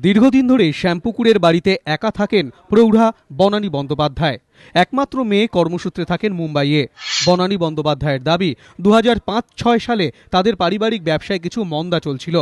দীর্ঘদিন ধরে শ্যামপুকুরের বাড়িতে একা থাকেন প্রৌঢ়া বনানী বন্দ্যোপাধ্যায়। একমাত্র মেয়ে কর্মসূত্রে থাকেন মুম্বাইয়ে। বনানী বন্দ্যোপাধ্যায়ের দাবি 2005-06 সালে তাদের পারিবারিক ব্যবসায় কিছু মন্দা চলছিল।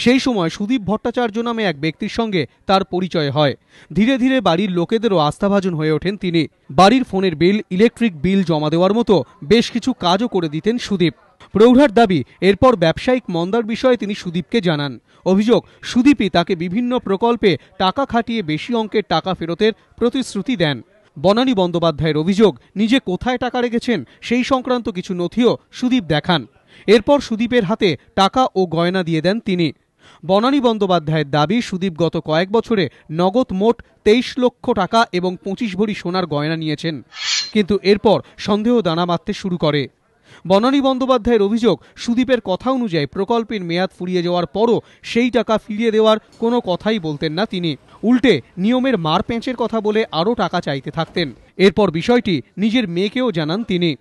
সেই সময় সুদীপ ভট্টাচার্য নামে এক ব্যক্তির সঙ্গে তার পরিচয় হয়। ধীরে ধীরে বাড়ির লোকেদেরও আস্থাভাজন হয়ে ওঠেন তিনি। বাড়ির ফোনের বিল, ইলেকট্রিক বিল জমা দেওয়ার মতো বেশ কিছু কাজও করে দিতেন সুদীপ। প্রৌঢ়ার দাবি এরপর ব্যবসায়িক মন্দার বিষয়ে তিনি সুদীপকে জানান। অভিযোগ, সুদীপই তাকে বিভিন্ন প্রকল্পে টাকা খাটিয়ে বেশি অঙ্কের টাকা ফেরতের প্রতিশ্রুতি দেন। বনানী বন্দ্যোপাধ্যায়ের অভিযোগ, নিজে কোথায় টাকা রেখেছেন সেই সংক্রান্ত কিছু নথিও সুদীপ দেখান। এরপর সুদীপের হাতে টাকা ও গয়না দিয়ে দেন তিনি। বনানী বন্দ্যোপাধ্যায়ের দাবি, সুদীপ গত কয়েক বছরে নগদ মোট 23 লক্ষ টাকা এবং 25 ভরি সোনার গয়না নিয়েছেন। কিন্তু এরপর সন্দেহ দানা বাঁধতে শুরু করে। বনানী বন্দ্যোপাধ্যায়ের অভিযোগ, সুদীপের কথা অনুযায়ী প্রকল্পের মেয়াদ ফুরিয়ে যাওয়ার পরও সেই টাকা ফিরিয়ে দেওয়ার কোনো কথাই বলতেন না তিনি। উল্টে নিয়মের মার পেঁচের কথা বলে আরও টাকা চাইতে থাকতেন। এরপর বিষয়টি নিজের মেয়েকেও জানান তিনি।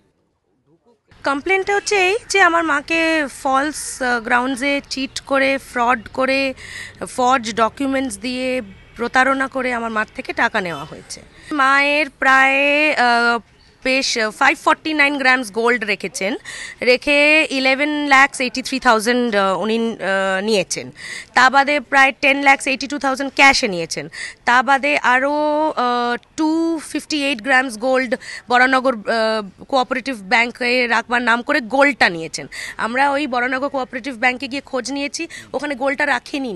কমপ্লেনটা হচ্ছে এই যে আমার মাকে ফলস গ্রাউন্ডসে চিট করে, ফ্রড করে, ফর্জ ডকুমেন্টস দিয়ে প্রতারণা করে আমার মার থেকে টাকা নেওয়া হয়েছে। মায়ের প্রায় বেশ 549 গ্রামস গোল্ড রেখেছেন, রেখে 11,83,000 উনি নিয়েছেন। তা বাদে প্রায় 10,82,000 ক্যাশে নিয়েছেন। তা বাদে আরও 258 গ্রামস গোল্ড বরানগর কোঅপারেটিভ ব্যাংকে রাখবার নাম করে গোল্ডটা নিয়েছেন। আমরা ওই বরানগর কোঅপারেটিভ ব্যাংকে গিয়ে খোঁজ নিয়েছি, ওখানে গোল্ডটা রাখেনি।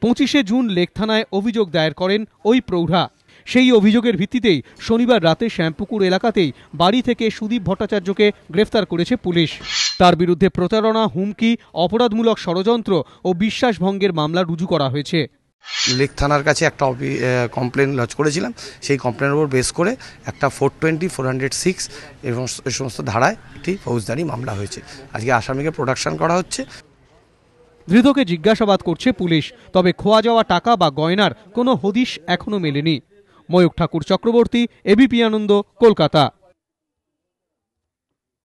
25শে জুন লেক থানায় অভিযোগ দায়ের করেন ওই প্রৌঢ়া। সেই অভিযোগের ভিত্তিতেই শনিবার রাতে শ্যামপুকুর এলাকাতেই বাড়ি থেকে সুদীপ ভট্টাচার্যকে গ্রেফতার করেছে পুলিশ। তার বিরুদ্ধে প্রতারণা, হুমকি, অপরাধমূলক ষড়যন্ত্র ও বিশ্বাসভঙ্গের মামলা রুজু করা হয়েছে। লেক থানার কাছে একটা কমপ্লেন লজ করেছিলাম। সেই কমপ্লেনের উপর বেস করে একটা 420, 406 এবং এই সমস্ত ধারায় একটি ফৌজদারি মামলা হয়েছে। আজকে আসামিকে প্রোডাকশন করা হচ্ছে। ধৃতকে জিজ্ঞাসাবাদ করছে পুলিশ। তবে খোয়া যাওয়া টাকা বা গয়নার কোনো হদিশ এখনো মেলেনি। ময়ূখ ঠাকুর চক্রবর্তী, এবিপি আনন্দ, কলকাতা।